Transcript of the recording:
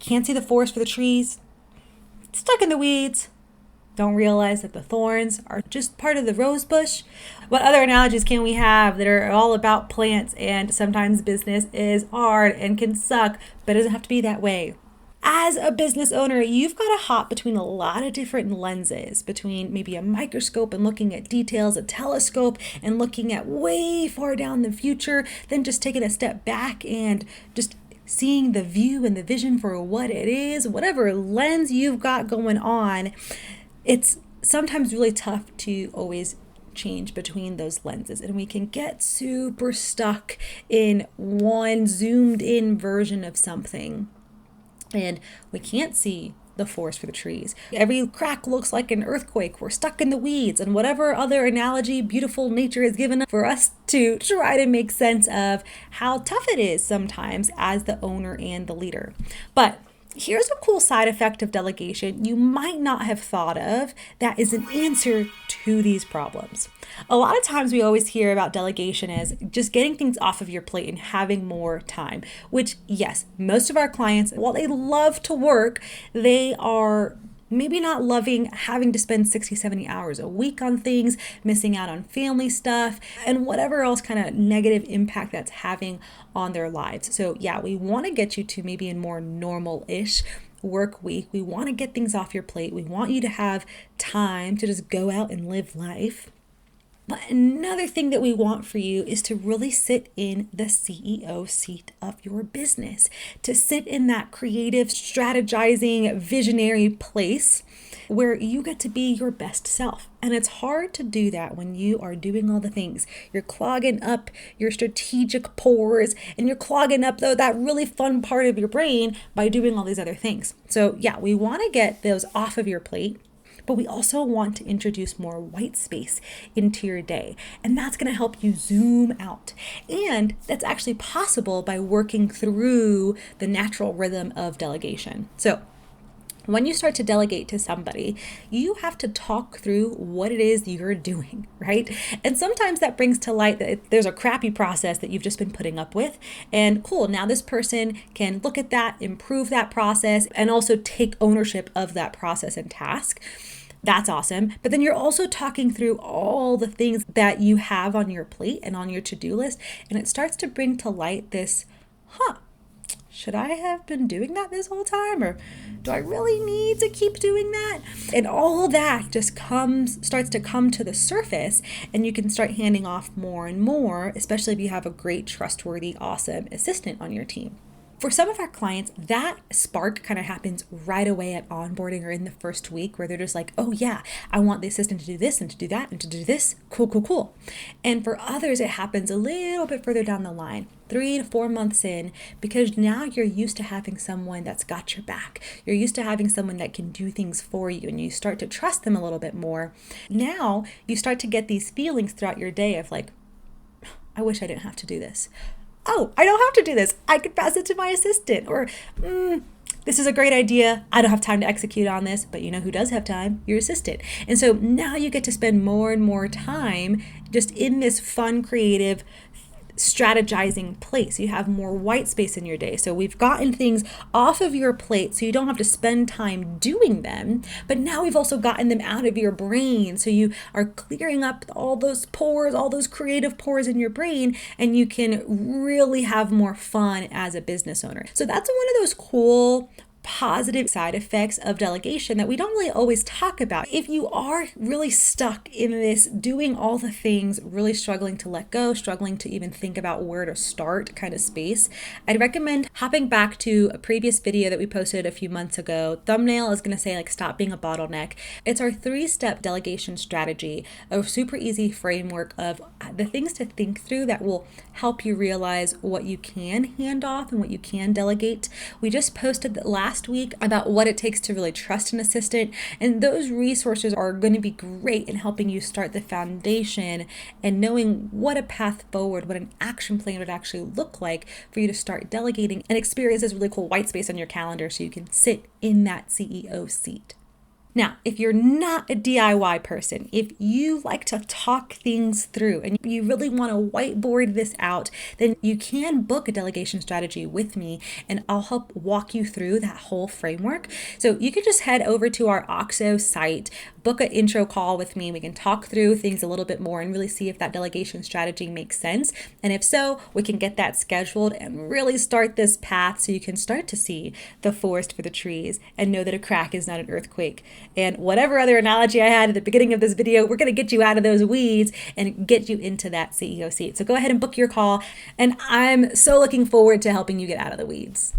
can't see the forest for the trees, stuck in the weeds, don't realize that the thorns are just part of the rose bush. What other analogies can we have that are all about plants and sometimes business is hard and can suck, but it doesn't have to be that way? As a business owner, you've got to hop between a lot of different lenses, between maybe a microscope and looking at details, a telescope and looking at way far down the future, then just taking a step back and just seeing the view and the vision for what it is, whatever lens you've got going on. It's sometimes really tough to always change between those lenses, and we can get super stuck in one zoomed in version of something. And we can't see the forest for the trees. Every crack looks like an earthquake. We're stuck in the weeds, and whatever other analogy beautiful nature has given for us to try to make sense of how tough it is sometimes as the owner and the leader. But here's a cool side effect of delegation you might not have thought of that is an answer to these problems. A lot of times we always hear about delegation as just getting things off of your plate and having more time, which yes, most of our clients, while they love to work, they are maybe not loving having to spend 60, 70 hours a week on things, missing out on family stuff, and whatever else kind of negative impact that's having on their lives. So yeah, we want to get you to maybe a more normal-ish work week. We want to get things off your plate. We want you to have time to just go out and live life. But another thing that we want for you is to really sit in the CEO seat of your business, to sit in that creative, strategizing, visionary place where you get to be your best self. And it's hard to do that when you are doing all the things. You're clogging up your strategic pores and you're clogging up that really fun part of your brain by doing all these other things. So yeah, we want to get those off of your plate. But we also want to introduce more white space into your day. And that's going to help you zoom out. And that's actually possible by working through the natural rhythm of delegation. So when you start to delegate to somebody, you have to talk through what it is you're doing, right? And sometimes that brings to light that there's a crappy process that you've just been putting up with. And cool, now this person can look at that, improve that process, and also take ownership of that process and task. That's awesome. But then you're also talking through all the things that you have on your plate and on your to-do list. And it starts to bring to light this, should I have been doing that this whole time? Or do I really need to keep doing that? And all that just starts to come to the surface, and you can start handing off more and more, especially if you have a great, trustworthy, awesome assistant on your team. For some of our clients, that spark kind of happens right away at onboarding or in the first week, where they're just like, oh yeah, I want the assistant to do this and to do that and to do this. Cool. And for others, it happens a little bit further down the line, 3 to 4 months in, because now you're used to having someone that's got your back. You're used to having someone that can do things for you, and you start to trust them a little bit more. Now you start to get these feelings throughout your day of like, I wish I didn't have to do this. Oh, I don't have to do this. I could pass it to my assistant. Or, this is a great idea. I don't have time to execute on this. But you know who does have time? Your assistant. And so now you get to spend more and more time just in this fun, creative, strategizing place. You have more white space in your day. So we've gotten things off of your plate so you don't have to spend time doing them, but now we've also gotten them out of your brain. So you are clearing up all those pores, all those creative pores in your brain, and you can really have more fun as a business owner. So that's one of those cool positive side effects of delegation that we don't really always talk about. If you are really stuck in this doing all the things, really struggling to let go, struggling to even think about where to start kind of space, I'd recommend hopping back to a previous video that we posted a few months ago. Thumbnail is going to say stop being a bottleneck. It's our 3-step delegation strategy, a super easy framework of the things to think through that will help you realize what you can hand off and what you can delegate. We just posted that last week about what it takes to really trust an assistant, and those resources are going to be great in helping you start the foundation and knowing what a path forward, what an action plan would actually look like for you to start delegating and experience this really cool white space on your calendar so you can sit in that CEO seat. Now, if you're not a DIY person, if you like to talk things through and you really want to whiteboard this out, then you can book a delegation strategy with me and I'll help walk you through that whole framework. So you can just head over to our OXO site, book an intro call with me. We can talk through things a little bit more and really see if that delegation strategy makes sense. And if so, we can get that scheduled and really start this path so you can start to see the forest for the trees and know that a crack is not an earthquake. And whatever other analogy I had at the beginning of this video, we're going to get you out of those weeds and get you into that CEO seat. So go ahead and book your call. And I'm so looking forward to helping you get out of the weeds.